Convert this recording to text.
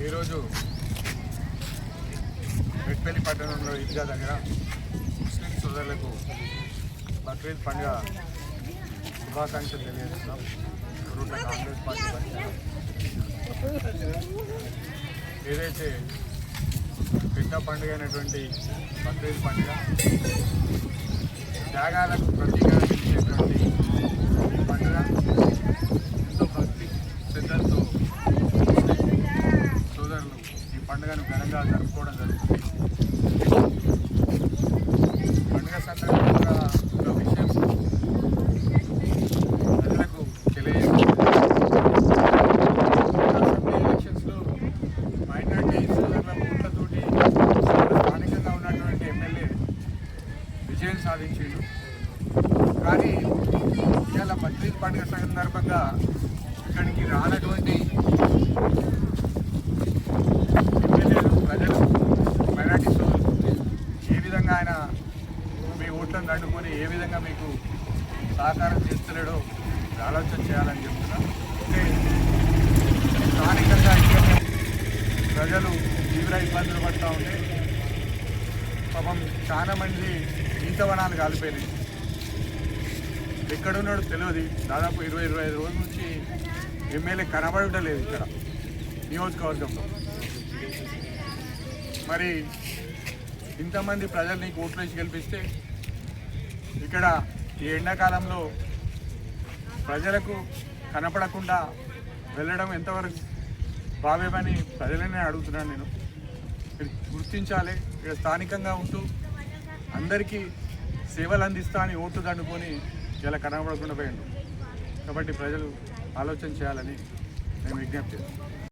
ఈరోజు మెట్పల్లి పట్టణంలో ఈద్గా దగ్గర ముస్లిం సోదరులకు బక్రీద్ పండుగ శుభాకాంక్షలు తెలియజేస్తున్నాం. రూట్ల కాంగ్రెస్ పార్టీ ఏదైతే పెద్ద పండుగ అయినటువంటి బక్రీద్ పండుగ త్యాగాలకు ప్రతీకగా నిలిచేటువంటి ఈ పండుగ ఎంతో భక్తి శ్రద్ధలతో సోదరులు ఈ పండుగను ఘనంగా జరుపుకోవడం జరుగుతుంది. పండుగ సందర్భంగా ఒక విషయం ప్రజలకు తెలియజేస్తుంది. అసెంబ్లీ ఎలక్షన్స్లో మైనార్టీ సోదరుల ఓట్లతోటి స్థానికంగా ఉన్నటువంటి ఎమ్మెల్యే విజయం సాధించిండు. కానీ ఇవాళ బక్రీద్ పండుగ సందర్భంగా ఇక్కడికి రానటువంటి ఎమ్మెల్యేలు ప్రజలు మైనార్టీ సోదరులు ఏ విధంగా ఆయన మీ ఓట్లను దండుకొని ఏ విధంగా మీకు సహకారం చేస్తున్నాడో ఆలోచన చేయాలని చెప్తున్నా. అంటే స్థానికంగా ఇక్కడ ప్రజలు తీవ్ర ఇబ్బందులు పడుతూ ఉంటే పాపం చాలా మంది ఈతవనాలు కాలిపోయినాయి. ఎక్కడున్నాడో తెలియదు. దాదాపు 20-25 రోజుల నుంచి ఎమ్మెల్యే కనబడటం లేదు ఇక్కడ నియోజకవర్గంలో. మరి ఇంతమంది ప్రజలు నీకు ఓట్లు వేసి గెలిపిస్తే ఇక్కడ ఈ ఎండాకాలంలో ప్రజలకు కనపడకుండా వెళ్ళడం ఎంతవరకు భావ్యమని ప్రజలనే అడుగుతున్నాను నేను. మీరు గుర్తించాలి. ఇక్కడ స్థానికంగా ఉంటూ అందరికీ సేవలు అందిస్తా అని ఓట్లు దండుకొని ఇలా కనబడకుండా పోయిండు. కాబట్టి ప్రజలు ఆలోచన చేయాలని నేను విజ్ఞప్తి చేస్తాను.